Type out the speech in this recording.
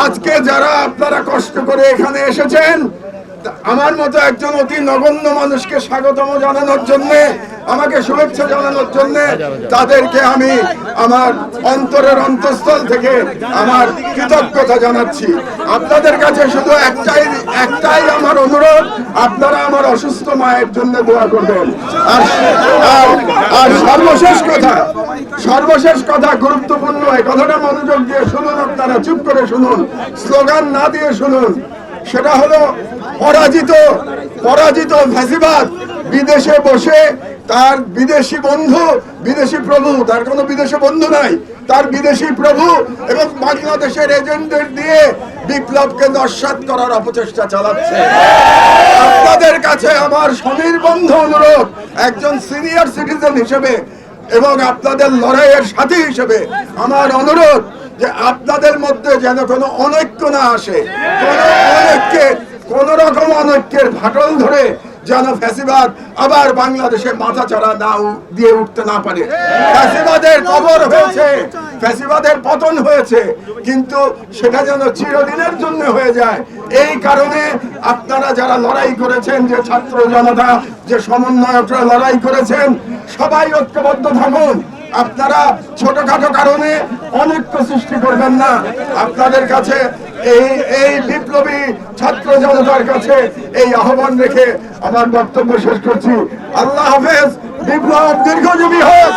আজকে যারা আপনারা কষ্ট করে এখানে এসেছেন, আমার মতো একজন অতি নগণ্য মানুষকে স্বাগতম জানানোর জন্য, আমাকে শুভেচ্ছা জানানোর জন্য তাদেরকে আমি আমার অন্তরের অন্তঃস্থল থেকে আমার কৃতজ্ঞতা জানাচ্ছি। আপনাদের কাছে শুধু একটাই আমার অনুরোধ, আপনারা আমার অসুস্থ মায়ের জন্য দোয়া করবেন। আর সর্বশেষ কথা গুরুত্বপূর্ণ, এই কথাটা মনোযোগ দিয়ে শুনুন, আপনারা চুপ করে শুনুন, স্লোগান না দিয়ে শুনুন। সেটা হলো পরাজিত ফ্যাসিবাদ বিদেশে বসে তার বিদেশি বন্ধু, বিদেশি প্রভু, তার কোনো বিদেশি বন্ধু নাই, তার বিদেশি প্রভু এবং বাংলাদেশের এজেন্টদের দিয়ে বিপ্লবকে নস্যাৎ করার অপচেষ্টা চালাচ্ছে। আপনাদের কাছে আমার স্বনির্বন্ধ অনুরোধ, একজন সিনিয়র সিটিজেন হিসেবে এবং আপনাদের লড়াইয়ের সাথী হিসেবে আমার অনুরোধ যে আপনাদের মধ্যে যেন কোনো অনৈক্য না আসে, কোন রকম অনৈক্যের ফাটল ধরে যেন ফ্যাসিবাদ আবার বাংলাদেশে মাথা চাড়া না দিয়ে উঠতে না পারে। ফ্যাসিবাদের কবর হয়েছে, ফ্যাসিবাদের পতন হয়েছে, কিন্তু সেটা যেন চিরদিনের জন্য হয়ে যায়। এই কারণে আপনারা যারা লড়াই করেছেন, যে ছাত্র জনতা, যে সমন্বয়করা লড়াই করেছেন, সবাই ঐক্যবদ্ধ থাকুন। আপনারা ছোটখাটো কারণে অনৈক্য সৃষ্টি করবেন না। আপনাদের কাছে এই বিপ্লবী ছাত্র জনতার কাছে এই আহ্বান রেখে আমার বক্তব্য শেষ করছি। আল্লাহ হাফেজ। বিপ্লব দীর্ঘজীবী হোক।